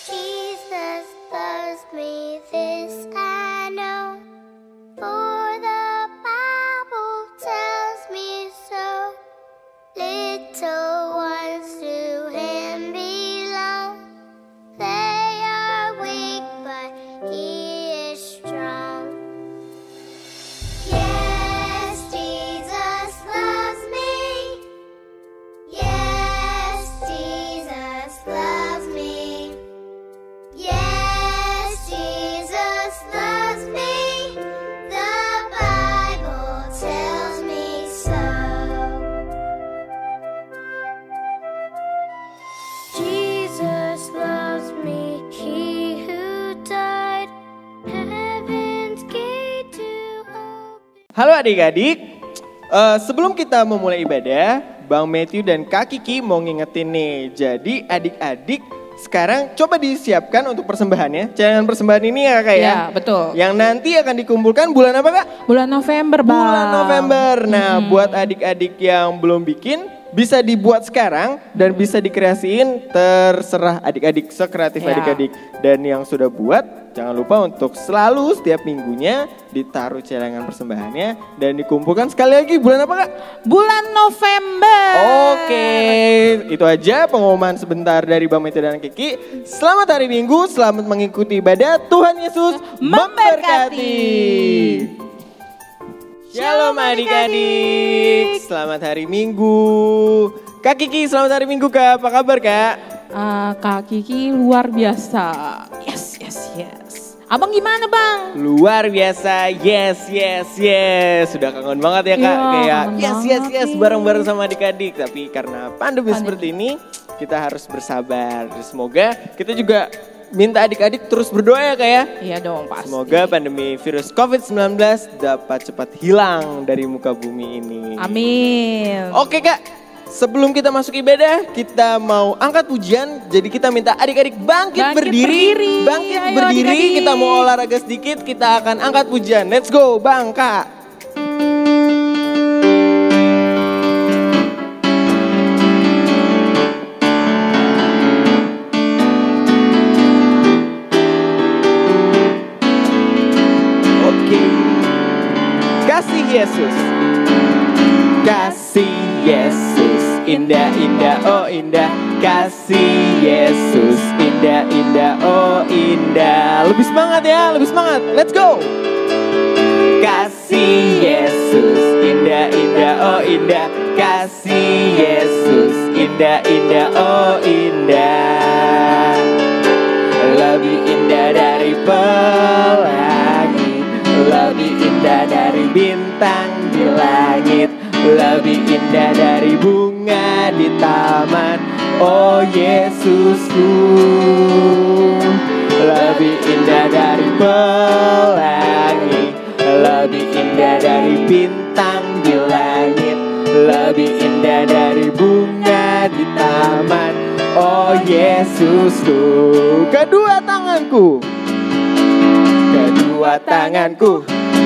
Jesus loves me, this I know, for the Bible tells me so. Little ones to Him belong. They are weak, but He is strong. Yes, Jesus loves me. Yes, Jesus loves me. Yes, Jesus loves me. The Bible tells me so. Jesus loves me, He who died, heaven's gate to open. Halo adik-adik, sebelum kita memulai ibadah, Bang Matthew dan Kak Kiki mau ngingetin nih. Jadi adik-adik sekarang coba disiapkan untuk persembahannya. Cadangan persembahan ini ya Kak ya? Ya, betul. Yang nanti akan dikumpulkan bulan apa Kak? Bulan November, Bang. Bulan November. Nah buat adik-adik yang belum bikin, bisa dibuat sekarang dan bisa dikreasiin, terserah adik-adik, sekreatif Ya. adik-adik. Dan yang sudah buat, jangan lupa untuk selalu setiap minggunya ditaruh celengan persembahannya dan dikumpulkan sekali lagi bulan apa Kak? Bulan November. Oke, itu aja pengumuman sebentar dari Bang Matthew dan Kiki. Selamat hari Minggu, selamat mengikuti ibadah. Tuhan Yesus memberkati. Shalom adik-adik, selamat hari Minggu. Kak Kiki, selamat hari Minggu Kak, apa kabar Kak? Kak Kiki luar biasa. Yes. Abang gimana Bang? Luar biasa, yes. Sudah kangen banget ya Kak, Iya, kayak kangen yes, banget nih. bareng-bareng sama adik-adik. Tapi karena pandemi seperti ini, kita harus bersabar. Semoga kita juga minta adik-adik terus berdoa ya Kak ya. Iya dong pasti. Semoga pandemi virus COVID-19 dapat cepat hilang dari muka bumi ini. Amin. Oke Kak, sebelum kita masuk ibadah, kita mau angkat pujian. Jadi kita minta adik-adik bangkit berdiri. Bangkit Ayo, berdiri, adik-adik. kita mau olahraga sedikit, kita akan angkat pujian. Let's go Bang Kak. Kasih Yesus, kasih Yesus, indah indah oh indah. Kasih Yesus, indah indah oh indah. Lebih semangat ya, lebih semangat. Let's go. Kasih Yesus, indah indah oh indah. Kasih Yesus, indah indah oh indah. Lebih indah dari pelangi, lebih indah dari bintang di langit, lebih indah dari bunga di taman. Oh Yesusku, lebih indah dari pelangi, lebih indah dari bintang di langit, lebih indah dari bunga di taman. Oh Yesusku, kedua tanganku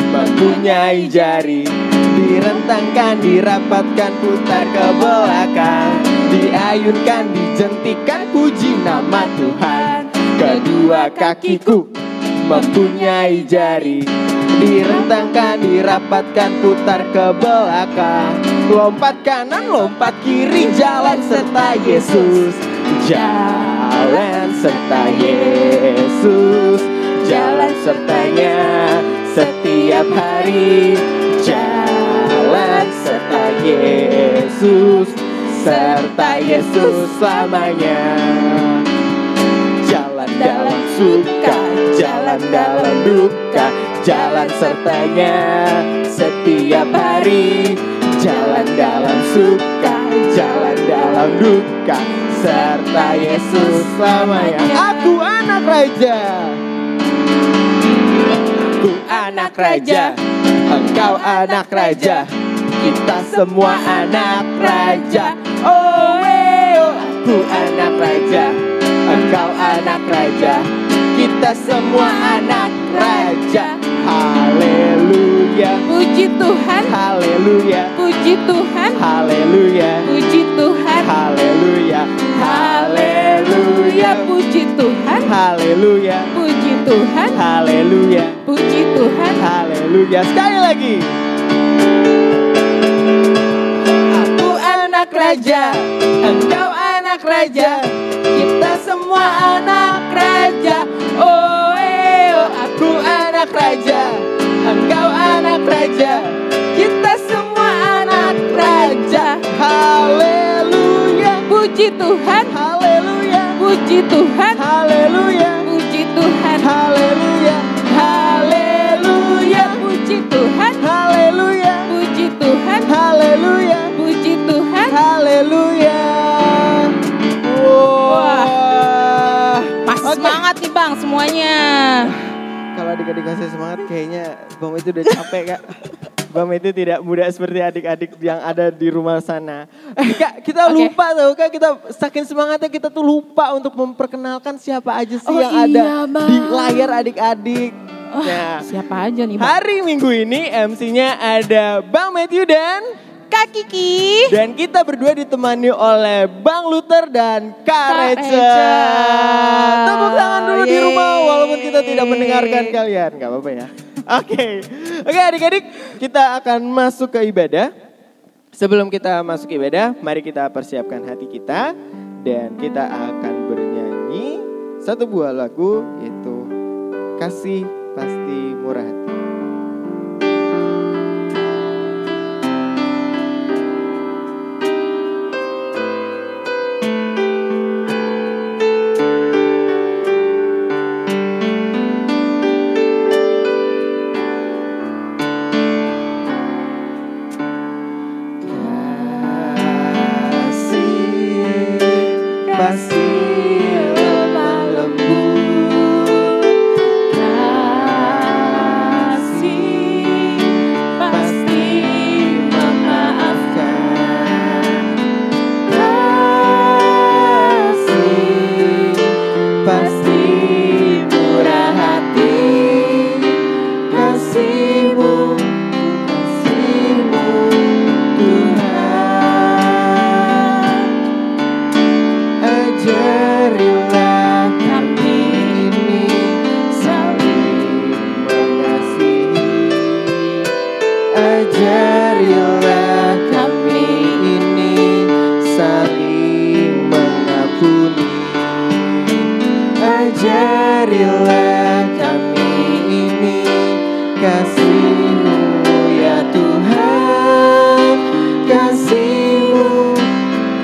mempunyai jari, direntangkan, dirapatkan, putar ke belakang, diayunkan, dijentikan, puji nama Tuhan. Kedua kakiku mempunyai jari, direntangkan, dirapatkan, putar ke belakang, lompat kanan, lompat kiri, jalan serta Yesus, jalan serta Yesus, jalan sertanya setiap hari, jalan serta Yesus, serta Yesus selamanya. Jalan dalam suka, jalan dalam duka, jalan sertanya setiap hari, jalan dalam suka, jalan dalam duka, serta Yesus selamanya. Aku anak raja, aku anak raja, engkau anak raja, kita semua anak raja. Oh, aku anak raja, engkau anak raja, kita semua anak raja. Haleluya, Puji Tuhan. haleluya. haleluya, puji Tuhan, haleluya, puji Tuhan, haleluya, haleluya, puji Tuhan, haleluya, puji Tuhan, haleluya, puji Tuhan. haleluya. Sekali lagi. Aku anak raja, engkau anak raja, kita semua anak raja. Oh, aku anak raja, engkau anak raja, kita semua anak raja. Haleluya, Puji Tuhan, haleluya, puji Tuhan, haleluya, puji Tuhan, haleluya, haleluya, puji Tuhan, haleluya, puji Tuhan, haleluya, puji Tuhan. haleluya. Wah, Pas Oke. semangat nih Bang semuanya. Kalau adik-adik kasih semangat kayaknya Bang itu udah capek Kak. Bang itu tidak mudah seperti adik-adik yang ada di rumah sana. Kak, kita Oke. lupa tau Kak, kita saking semangatnya kita tuh lupa untuk memperkenalkan siapa aja sih Oh yang ada iya, Bang. di layar adik-adik. Nah, Siapa aja nih Bang? hari Minggu ini MC-nya ada Bang Matthew dan Kak Kiki. dan kita berdua ditemani oleh Bang Luther dan Kak Reca. Reca. Tepuk tangan dulu di rumah Yeay. walaupun kita tidak mendengarkan kalian. Gak apa-apa ya. Oke adik-adik, kita akan masuk ke ibadah. Sebelum kita masuk ke ibadah, mari kita persiapkan hati kita. Dan kita akan bernyanyi satu buah lagu, yaitu Kasih Pasti Murah Hati. Pasti lemah lembut, Kasih pasti memaafkan. Kasih pasti murah hati. Kasih-Mu, kasih-Mu Tuhan. Ajarilah kami ini saling mengasihi. Ajarilah kami ini saling mengampuni. Ajarilah kami ini kasih-Mu ya Tuhan. Kasih-Mu,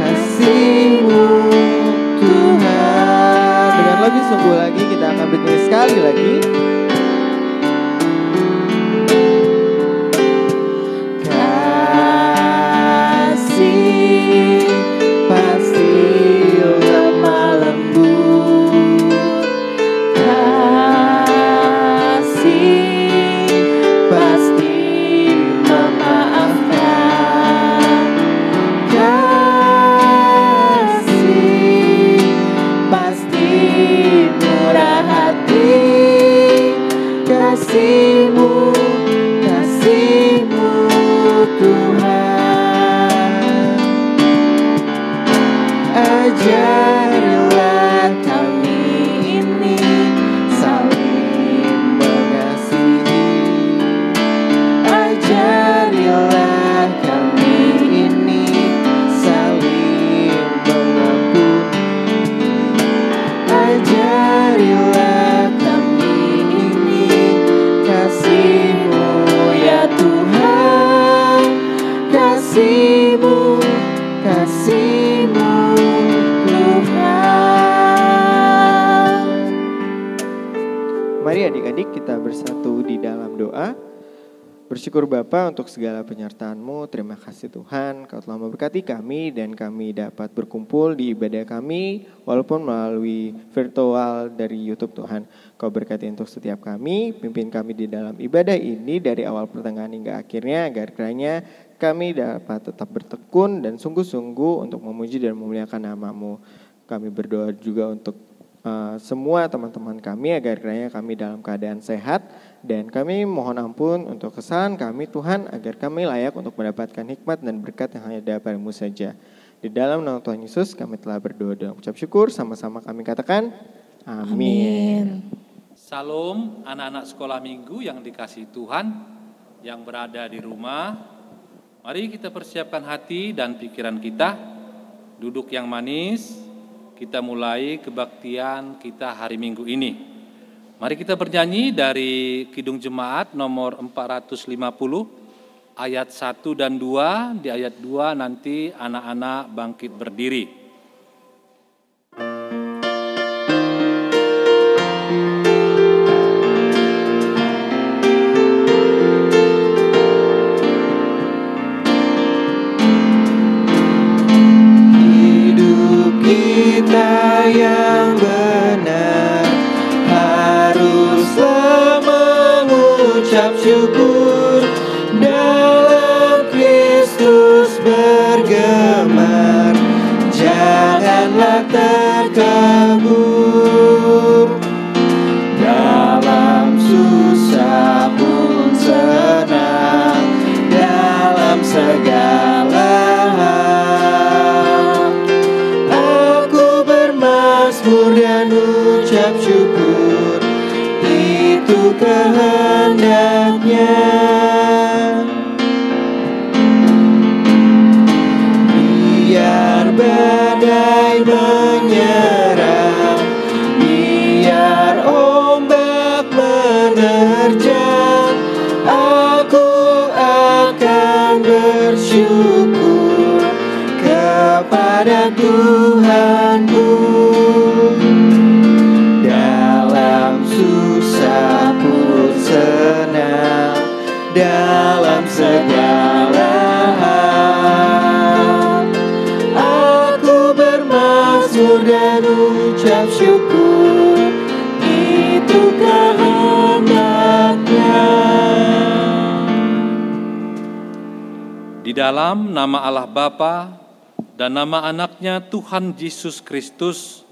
kasih-Mu Tuhan. Dengan lebih sungguh lagi kita akan bernyanyi sekali lagi. Kasih pasti lemah lembut. Kasih pasti memaafkan. Kasih pasti murah hati. Kasih-Mu, kasih-Mu Tuhan. Ajarilah kami ini saling mengasihi. Ajarilah kami ini saling mengampuni. Ajarilah kami ini kasih-Mu ya Tuhan. Kasih-Mu, kasih-Mu Tuhan. Mari adik-adik kita bersatu di dalam doa. Bersyukur Bapa untuk segala penyertaan-Mu. Terima kasih Tuhan, Kau telah memberkati kami dan kami dapat berkumpul di ibadah kami walaupun melalui virtual dari YouTube Tuhan. Kau berkati untuk setiap kami, pimpin kami di dalam ibadah ini dari awal pertengahan hingga akhirnya agar kiranya kami dapat tetap bertekun dan sungguh-sungguh untuk memuji dan memuliakan nama-Mu. Kami berdoa juga untuk semua teman-teman kami agar kiranya kami dalam keadaan sehat Dan kami mohon ampun untuk kesalahan kami Tuhan, agar kami layak untuk mendapatkan hikmat dan berkat yang hanya daripada-Mu saja. Di dalam nama Tuhan Yesus kami telah berdoa dan ucap syukur, sama-sama kami katakan amin. Salam anak-anak sekolah minggu yang dikasihi Tuhan, yang berada di rumah. Mari kita persiapkan hati dan pikiran kita, duduk yang manis, kita mulai kebaktian kita hari Minggu ini. Mari kita bernyanyi dari Kidung Jemaat nomor 450, ayat 1 dan 2, di ayat 2 nanti anak-anak bangkit berdiri. Hidup kita yang benar haruslah mengucap syukur, dalam Kristus bergemar, janganlah terkabur. Dalam susah pun senang, dalam segala hal aku bermazmur dan ucap syukur, itu kehendaknya. Biar badai menyerang, biar ombak menerjang, aku akan bersyukur kepada Tuhanku. Dalam susah pun senang, dalam segala hal aku bermazmur dan ucap syukur, itu kehendaknya. Di dalam nama Allah Bapa dan nama anaknya Tuhan Yesus Kristus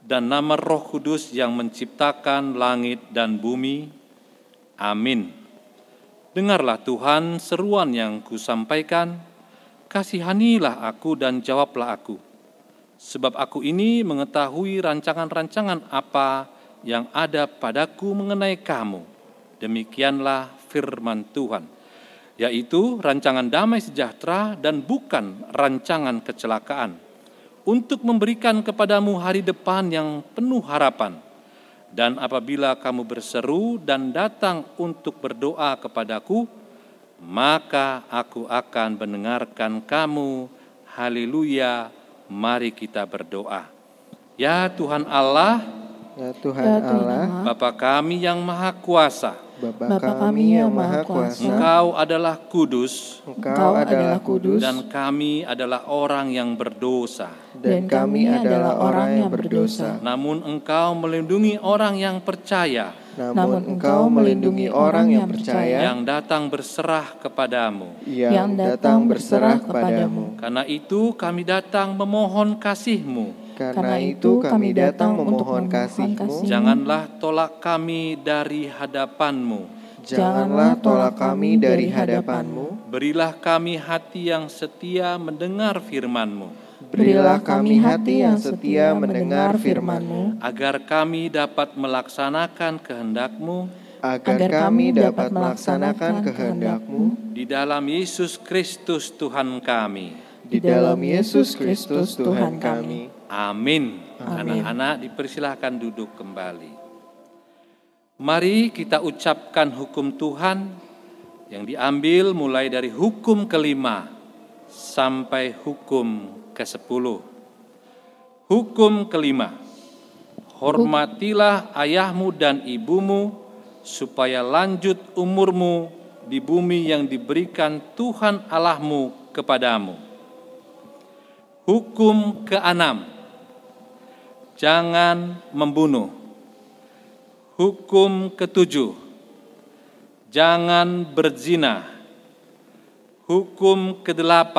dan nama Roh Kudus yang menciptakan langit dan bumi. Amin. Dengarlah Tuhan seruan yang kusampaikan, kasihanilah aku dan jawablah aku. Sebab aku ini mengetahui rancangan-rancangan apa yang ada padaku mengenai kamu. Demikianlah firman Tuhan, yaitu rancangan damai sejahtera dan bukan rancangan kecelakaan, untuk memberikan kepadamu hari depan yang penuh harapan. Dan apabila kamu berseru dan datang untuk berdoa kepadaku, maka aku akan mendengarkan kamu. Haleluya, mari kita berdoa. Ya Tuhan Allah, Ya Tuhan Allah, Bapa kami yang Maha Kuasa, Bapa kami yang Maha Kuasa, Engkau adalah kudus, Engkau adalah kudus, dan kami adalah orang yang berdosa. dan kami adalah orang yang berdosa. Namun Engkau melindungi orang yang percaya, Namun Engkau melindungi orang yang percaya, yang datang berserah kepadamu. yang datang berserah kepadamu. Karena itu kami datang memohon kasih-Mu. Karena itu kami datang memohon kasih-Mu. Janganlah tolak kami dari hadapan-Mu. Janganlah tolak kami dari hadapan-Mu. Berilah kami hati yang setia mendengar firman-Mu, Berilah kami hati yang setia mendengar firman-Mu, agar kami dapat melaksanakan kehendak-Mu agar kami dapat melaksanakan kehendak-Mu di dalam Yesus Kristus Tuhan kami. di dalam Yesus Kristus Tuhan kami. Amin. Anak-anak dipersilahkan duduk kembali. Mari kita ucapkan hukum Tuhan yang diambil mulai dari hukum kelima sampai hukum ke-10. Hukum kelima, hormatilah ayahmu dan ibumu supaya lanjut umurmu di bumi yang diberikan Tuhan Allahmu kepadamu. Hukum ke-6, jangan membunuh. Hukum ke-7, jangan berzina. Hukum ke-8,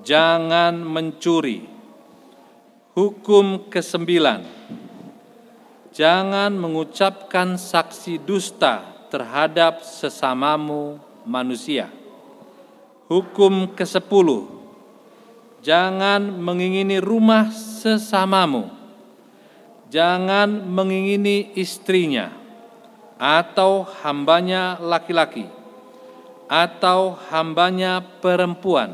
jangan mencuri. Hukum ke-9, Jangan mengucapkan saksi dusta terhadap sesamamu manusia. Hukum ke-10. Jangan mengingini rumah sesamamu. Jangan mengingini istrinya, atau hambanya laki-laki, atau hambanya perempuan,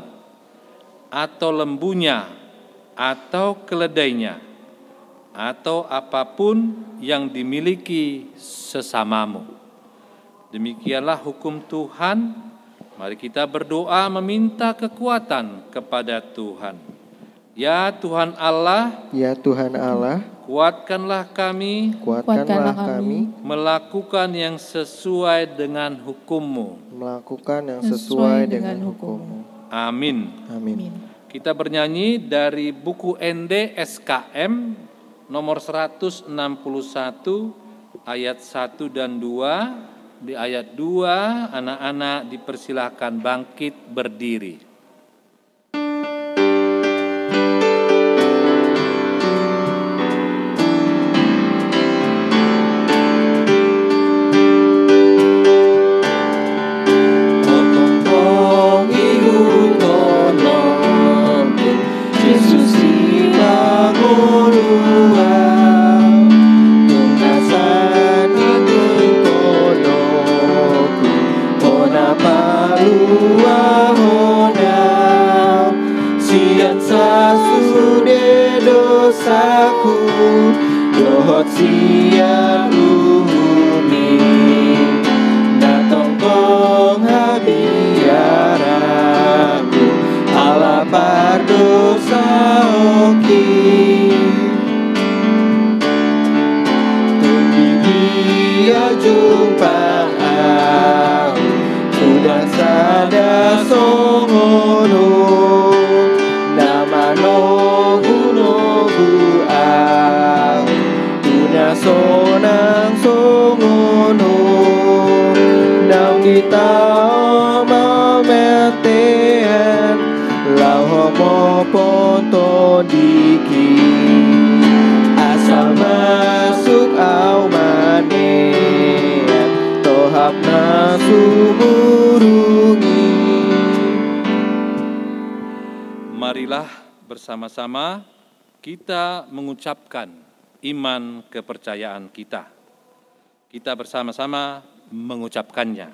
atau lembunya, atau keledainya, atau apapun yang dimiliki sesamamu. Demikianlah hukum Tuhan. Mari kita berdoa meminta kekuatan kepada Tuhan. Ya Tuhan Allah, Ya Tuhan Allah, kuatkanlah kami kuatkanlah kami melakukan yang sesuai dengan hukum-Mu. melakukan yang sesuai dengan hukum-Mu. Amin. Amin. Kita bernyanyi dari buku ND SKM nomor 161 ayat 1 dan 2. Di ayat 2 anak-anak dipersilahkan bangkit berdiri. Siang umi datang kong habiaraku ala pardosa oki tundi dia jumpa aku sudah sada songono nama nogu sonang songono nang kita mametean lau homo poto diki asal masuk au mane tohap nasumurungi. Marilah bersama-sama kita mengucapkan iman kepercayaan kita. Kita bersama-sama mengucapkannya.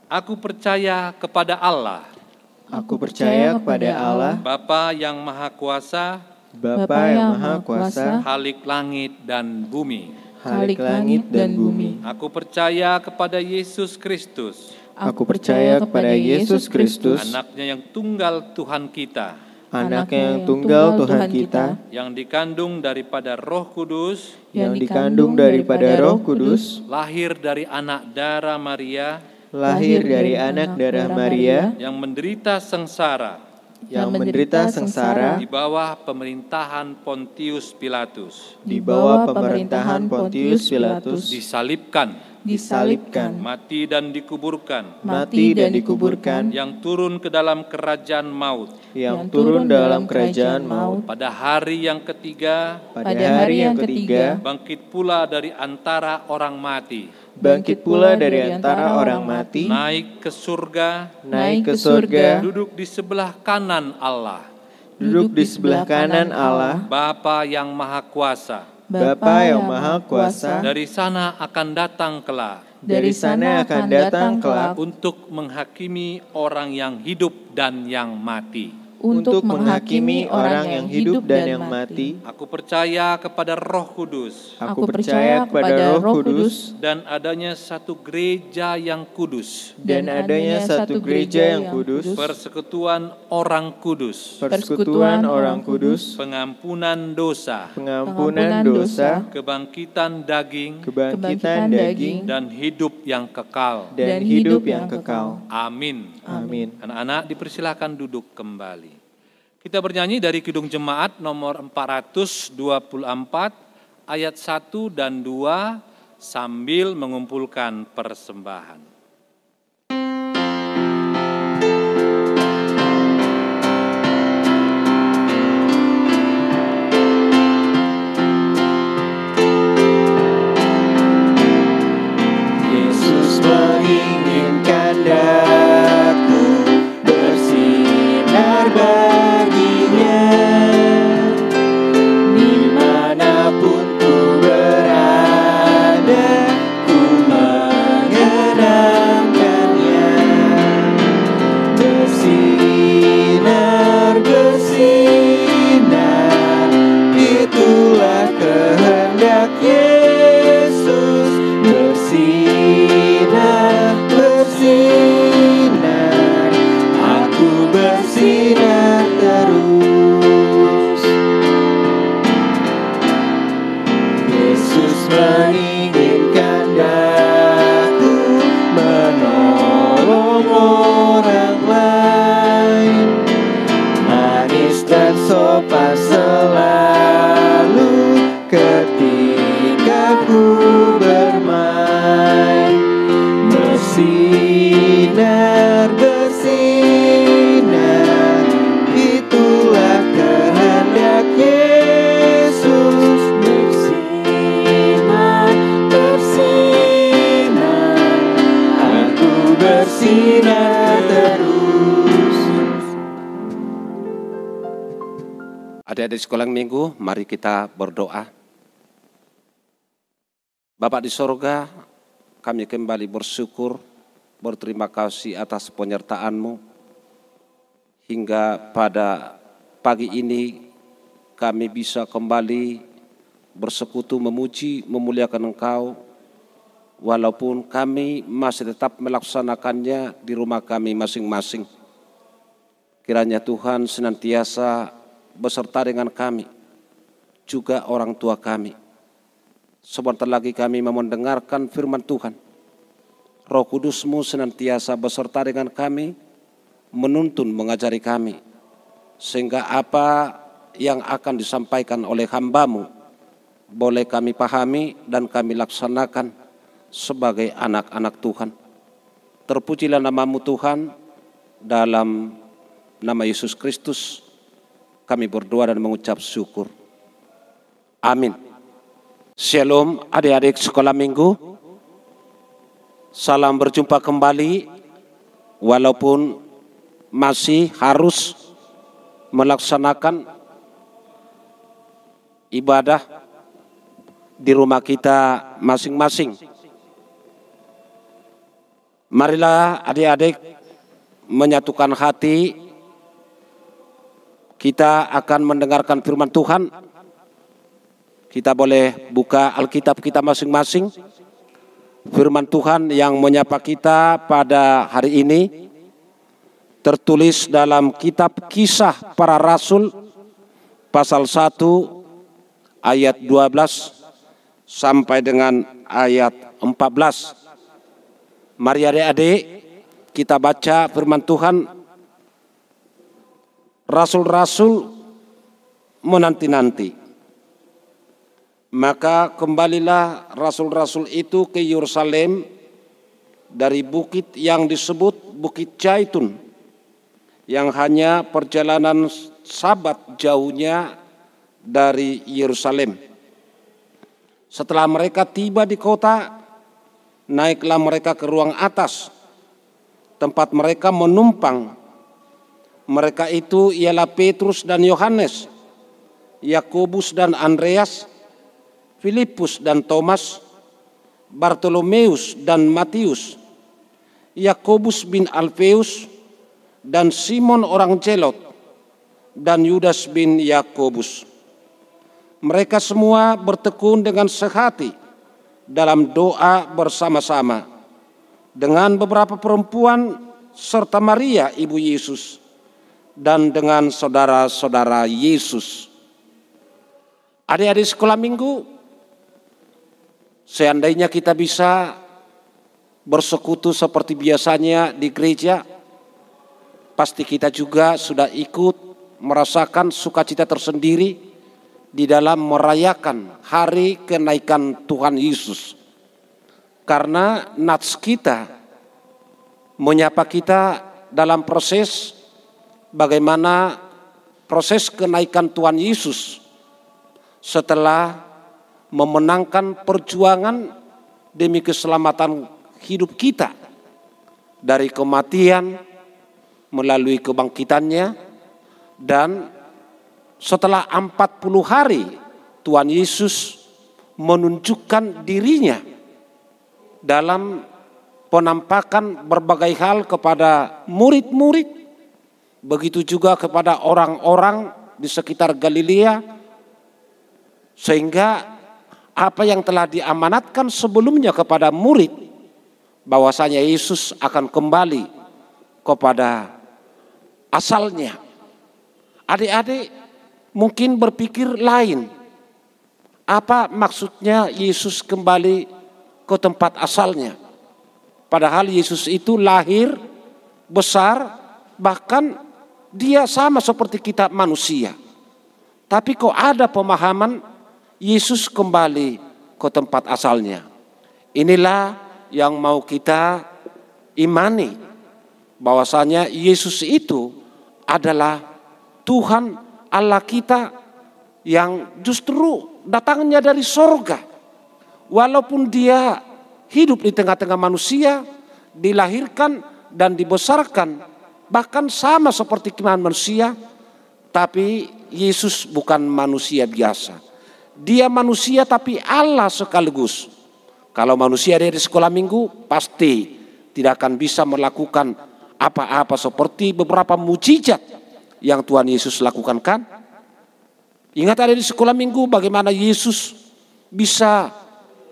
Aku percaya kepada Allah. Aku percaya kepada Allah, Bapa yang Maha Kuasa, Bapa yang Maha Kuasa, Khalik langit dan bumi. Khalik langit dan bumi. Aku percaya kepada Yesus Kristus, Aku percaya kepada Yesus Kristus, anaknya yang tunggal Tuhan kita, anaknya yang tunggal Tuhan kita, yang dikandung daripada Roh Kudus, yang dikandung daripada Roh Kudus, lahir dari anak darah Maria, lahir dari anak darah Maria, yang menderita sengsara yang menderita sengsara di bawah pemerintahan Pontius Pilatus, di bawah pemerintahan Pontius Pilatus, disalibkan, disalibkan, mati dan dikuburkan, mati dan dikuburkan, yang turun ke dalam kerajaan maut, yang turun dalam kerajaan maut, pada hari yang ketiga pada hari yang ketiga, bangkit pula dari antara orang mati, bangkit pula dari antara orang mati, naik ke surga, naik ke surga, duduk di sebelah kanan Allah, duduk di sebelah kanan Allah, Bapa yang Maha Kuasa. Bapa yang Maha Kuasa, Dari sana akan datang kelak dari sana akan datang kelak untuk menghakimi orang yang hidup dan yang mati. untuk menghakimi orang yang hidup dan yang mati. Aku percaya kepada Roh Kudus Aku percaya kepada Roh Kudus dan adanya satu gereja yang kudus, dan adanya satu gereja yang kudus, persekutuan orang kudus, persekutuan orang kudus, pengampunan dosa, pengampunan dosa, kebangkitan daging, kebangkitan daging, dan hidup yang kekal. dan hidup yang kekal. Amin. Amin. Anak-anak dipersilahkan duduk kembali. Kita bernyanyi dari Kidung Jemaat nomor 424 ayat 1 dan 2 sambil mengumpulkan persembahan. bersinar. Itulah kehendak Yesus. Bersinar, bersinar, Aku bersinar terus. Adik-adik sekolah minggu, mari kita berdoa. Bapa di sorga, kami kembali bersyukur, berterima kasih atas penyertaan-Mu. Hingga pada pagi ini kami bisa kembali bersekutu memuji, memuliakan Engkau. Walaupun kami masih tetap melaksanakannya di rumah kami masing-masing. Kiranya Tuhan senantiasa beserta dengan kami, juga orang tua kami. Sebentar lagi kami mau mendengarkan firman Tuhan. Roh Kudus-Mu senantiasa beserta dengan kami, menuntun, mengajari kami. Sehingga apa yang akan disampaikan oleh hamba-Mu boleh kami pahami dan kami laksanakan sebagai anak-anak Tuhan. Terpujilah nama-Mu Tuhan, dalam nama Yesus Kristus kami berdoa dan mengucap syukur. Amin. Shalom adik-adik sekolah minggu. Salam berjumpa kembali. Walaupun masih harus melaksanakan ibadah di rumah kita masing-masing. Marilah adik-adik menyatukan hati. Kita akan mendengarkan firman Tuhan. Kita boleh buka Alkitab kita masing-masing. Firman Tuhan yang menyapa kita pada hari ini tertulis dalam kitab Kisah Para Rasul pasal 1 ayat 12 sampai dengan ayat 14. Mari adik-adik kita baca firman Tuhan. Rasul-rasul menanti-nanti. Maka kembalilah rasul-rasul itu ke Yerusalem dari bukit yang disebut Bukit Zaitun, yang hanya perjalanan Sabat jauhnya dari Yerusalem. Setelah mereka tiba di kota, naiklah mereka ke ruang atas, tempat mereka menumpang. Mereka itu ialah Petrus dan Yohanes, Yakobus dan Andreas, Filipus dan Thomas, Bartolomeus dan Matius, Yakobus bin Alfeus dan Simon orang Zelot, dan Yudas bin Yakobus. Mereka semua bertekun dengan sehati dalam doa bersama-sama dengan beberapa perempuan serta Maria ibu Yesus dan dengan saudara-saudara Yesus. Adik-adik sekolah minggu, seandainya kita bisa bersekutu seperti biasanya di gereja, pasti kita juga sudah ikut merasakan sukacita tersendiri di dalam merayakan hari kenaikan Tuhan Yesus. Karena nats kita menyapa kita dalam proses bagaimana proses kenaikan Tuhan Yesus setelah memenangkan perjuangan demi keselamatan hidup kita dari kematian melalui kebangkitannya, dan setelah 40 hari Tuhan Yesus menunjukkan dirinya dalam penampakan berbagai hal kepada murid-murid, begitu juga kepada orang-orang di sekitar Galilea, sehingga apa yang telah diamanatkan sebelumnya kepada murid, bahwasanya Yesus akan kembali kepada asalnya. Adik-adik mungkin berpikir lain. Apa maksudnya Yesus kembali ke tempat asalnya? Padahal Yesus itu lahir, besar, bahkan dia sama seperti kita manusia. Tapi kok ada pemahaman Yesus kembali ke tempat asalnya? Inilah yang mau kita imani bahwasanya Yesus itu adalah Tuhan Allah kita yang justru datangnya dari sorga. Walaupun dia hidup di tengah-tengah manusia, dilahirkan dan dibesarkan bahkan sama seperti manusia, tapi Yesus bukan manusia biasa. Dia manusia tapi Allah sekaligus. Kalau manusia ada di sekolah minggu pasti tidak akan bisa melakukan apa-apa seperti beberapa mujizat yang Tuhan Yesus lakukan, kan? Ingat ada di sekolah minggu bagaimana Yesus bisa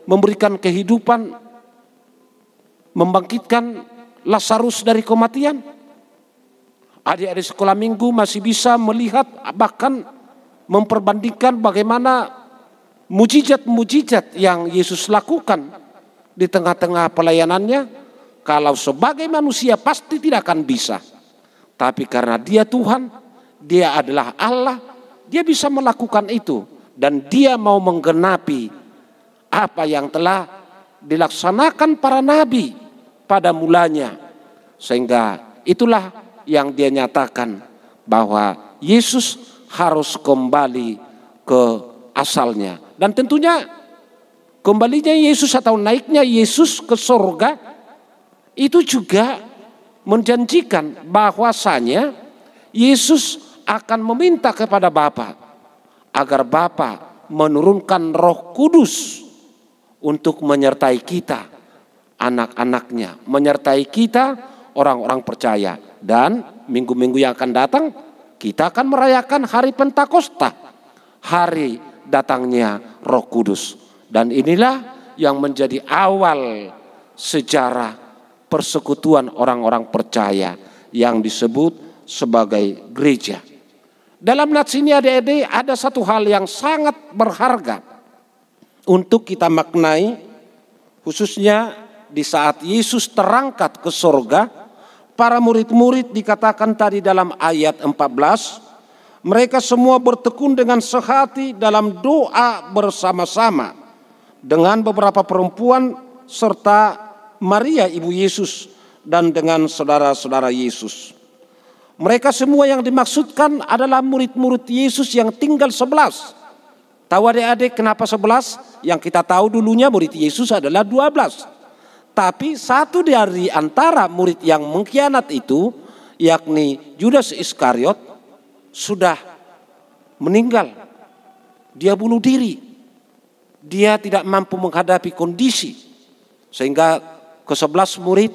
memberikan kehidupan, membangkitkan Lazarus dari kematian. Adik-adik sekolah minggu masih bisa melihat bahkan memperbandingkan bagaimana mujizat-mujizat yang Yesus lakukan di tengah-tengah pelayanannya. Kalau sebagai manusia pasti tidak akan bisa. Tapi karena dia Tuhan, dia adalah Allah, dia bisa melakukan itu. Dan dia mau menggenapi apa yang telah dilaksanakan para nabi pada mulanya. Sehingga itulah yang dia nyatakan bahwa Yesus harus kembali ke asalnya. Dan tentunya kembalinya Yesus atau naiknya Yesus ke surga itu juga menjanjikan bahwasanya Yesus akan meminta kepada Bapa agar Bapa menurunkan Roh Kudus untuk menyertai kita, anak-anaknya, menyertai kita orang-orang percaya. Dan minggu-minggu yang akan datang kita akan merayakan hari Pentakosta, hari datangnya Roh Kudus. Dan inilah yang menjadi awal sejarah persekutuan orang-orang percaya yang disebut sebagai gereja. Dalam nats ini adik-adik ada satu hal yang sangat berharga untuk kita maknai, khususnya di saat Yesus terangkat ke surga. Para murid-murid dikatakan tadi dalam ayat 14, mereka semua bertekun dengan sehati dalam doa bersama-sama dengan beberapa perempuan serta Maria ibu Yesus dan dengan saudara-saudara Yesus. Mereka semua yang dimaksudkan adalah murid-murid Yesus yang tinggal 11. Tahu adik-adik kenapa 11? Yang kita tahu dulunya murid Yesus adalah 12. Tapi satu dari antara murid yang mengkhianat itu, yakni Judas Iskariot, sudah meninggal. Dia bunuh diri. Dia tidak mampu menghadapi kondisi. Sehingga ke-11 murid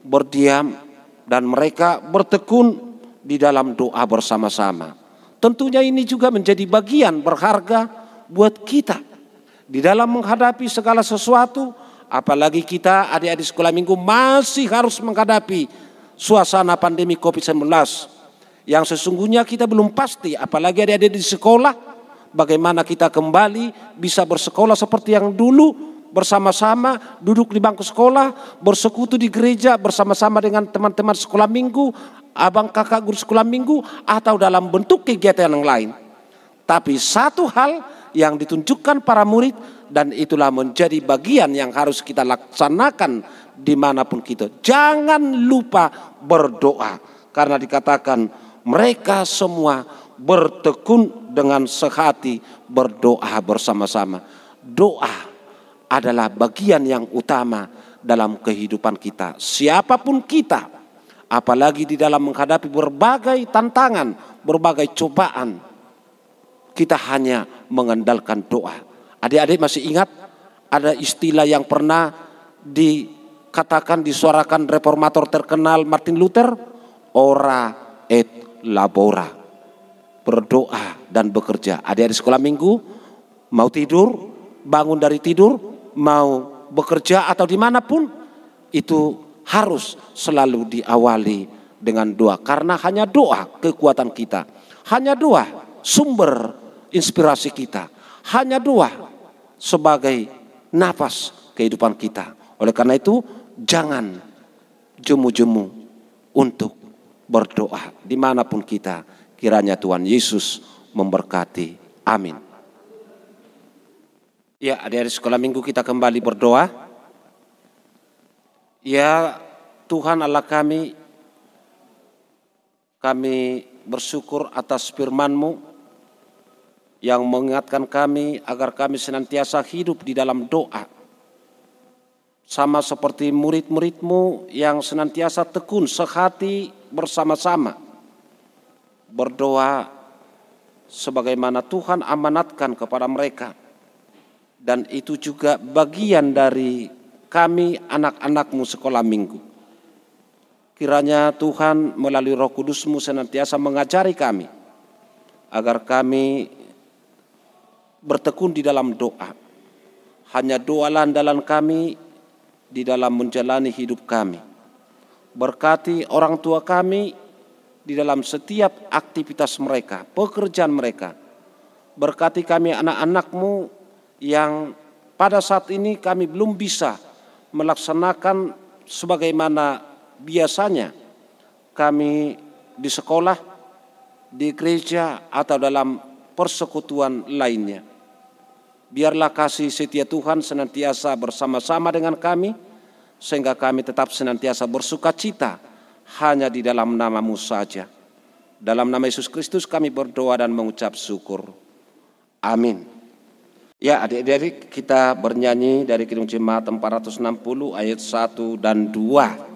berdiam dan mereka bertekun di dalam doa bersama-sama. Tentunya ini juga menjadi bagian berharga buat kita. Di dalam menghadapi segala sesuatu, apalagi kita adik-adik sekolah minggu masih harus menghadapi suasana pandemi COVID-19 yang sesungguhnya kita belum pasti, apalagi adik-adik di sekolah, bagaimana kita kembali bisa bersekolah seperti yang dulu, bersama-sama duduk di bangku sekolah, bersekutu di gereja bersama-sama dengan teman-teman sekolah minggu, abang kakak guru sekolah minggu, atau dalam bentuk kegiatan yang lain. Tapi satu hal yang ditunjukkan para murid, dan itulah menjadi bagian yang harus kita laksanakan dimanapun kita. Jangan lupa berdoa, karena dikatakan mereka semua bertekun dengan sehati berdoa bersama-sama. Doa adalah bagian yang utama dalam kehidupan kita. Siapapun kita, apalagi di dalam menghadapi berbagai tantangan, berbagai cobaan, kita hanya mengandalkan doa. Adik-adik masih ingat ada istilah yang pernah dikatakan, disuarakan reformator terkenal Martin Luther? Ora et labora. Berdoa dan bekerja. Adik-adik sekolah minggu mau tidur, bangun dari tidur, mau bekerja atau dimanapun, itu harus selalu diawali dengan doa. Karena hanya doa kekuatan kita. Hanya doa sumber inspirasi kita. Hanya doa sebagai nafas kehidupan kita. Oleh karena itu jangan jemu-jemu untuk berdoa dimanapun kita. Kiranya Tuhan Yesus memberkati. Amin. Ya, adik-adik sekolah minggu kita kembali berdoa. Ya Tuhan Allah kami, Kami bersyukur atas firman-Mu yang mengingatkan kami agar kami senantiasa hidup di dalam doa. Sama seperti murid-murid-Mu yang senantiasa tekun sehati bersama-sama berdoa sebagaimana Tuhan amanatkan kepada mereka. Dan itu juga bagian dari kami anak-anak-Mu sekolah minggu. Kiranya Tuhan melalui Roh Kudus-Mu senantiasa mengajari kami agar kami bertekun di dalam doa. Hanya doa andalan kami di dalam menjalani hidup kami. Berkati orang tua kami di dalam setiap aktivitas mereka, pekerjaan mereka. Berkati kami anak-anak-Mu yang pada saat ini kami belum bisa melaksanakan sebagaimana biasanya kami di sekolah, di gereja, atau dalam persekutuan lainnya. Biarlah kasih setia Tuhan senantiasa bersama-sama dengan kami, sehingga kami tetap senantiasa bersukacita hanya di dalam nama-Mu saja. Dalam nama Yesus Kristus kami berdoa dan mengucap syukur. Amin. Ya, adik-adik, kita bernyanyi dari Kidung Jemaat 460 ayat 1 dan 2.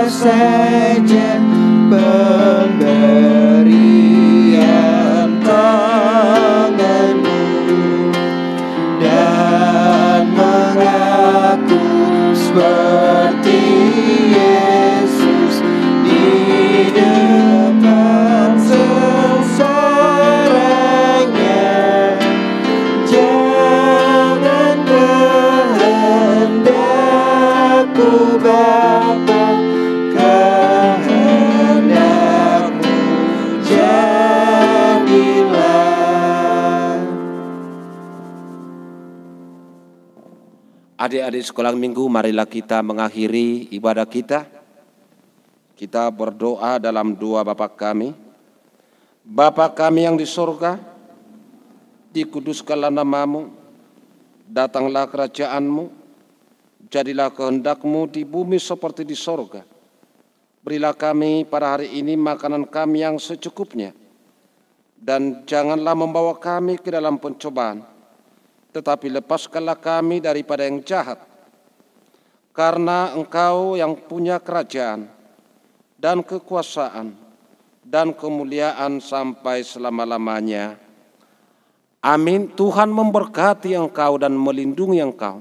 Saja pemberian tangan-Mu dan mengaku seperti Yesus di depan sengsaranya. Jangan kehendak-Ku Bapa, Adik-adik sekolah minggu, marilah kita mengakhiri ibadah kita. Kita berdoa dalam doa Bapa kami. Bapa kami yang di sorga, dikuduskanlah nama-Mu, datanglah kerajaan-Mu, jadilah kehendak-Mu di bumi seperti di sorga. Berilah kami pada hari ini makanan kami yang secukupnya, dan janganlah membawa kami ke dalam pencobaan, tetapi lepaskanlah kami daripada yang jahat. Karena Engkau yang punya kerajaan dan kekuasaan dan kemuliaan sampai selama-lamanya. Amin. Tuhan memberkati engkau dan melindungi engkau.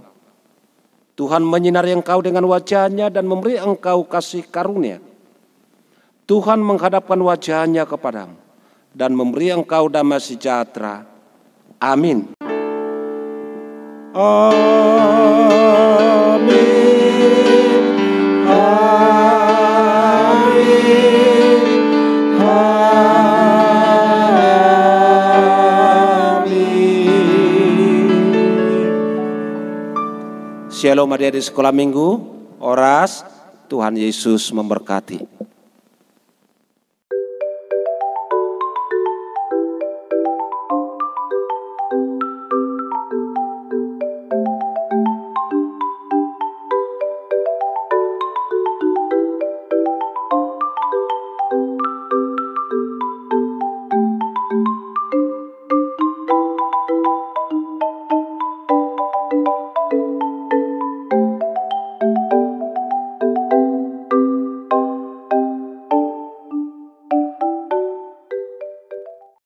Tuhan menyinari engkau dengan wajah-Nya dan memberi engkau kasih karunia. Tuhan menghadapkan wajah-Nya kepadamu dan memberi engkau damai sejahtera. Amin. Amin. Amin. Shalom adik-adik sekolah minggu. Oras, Tuhan Yesus memberkati.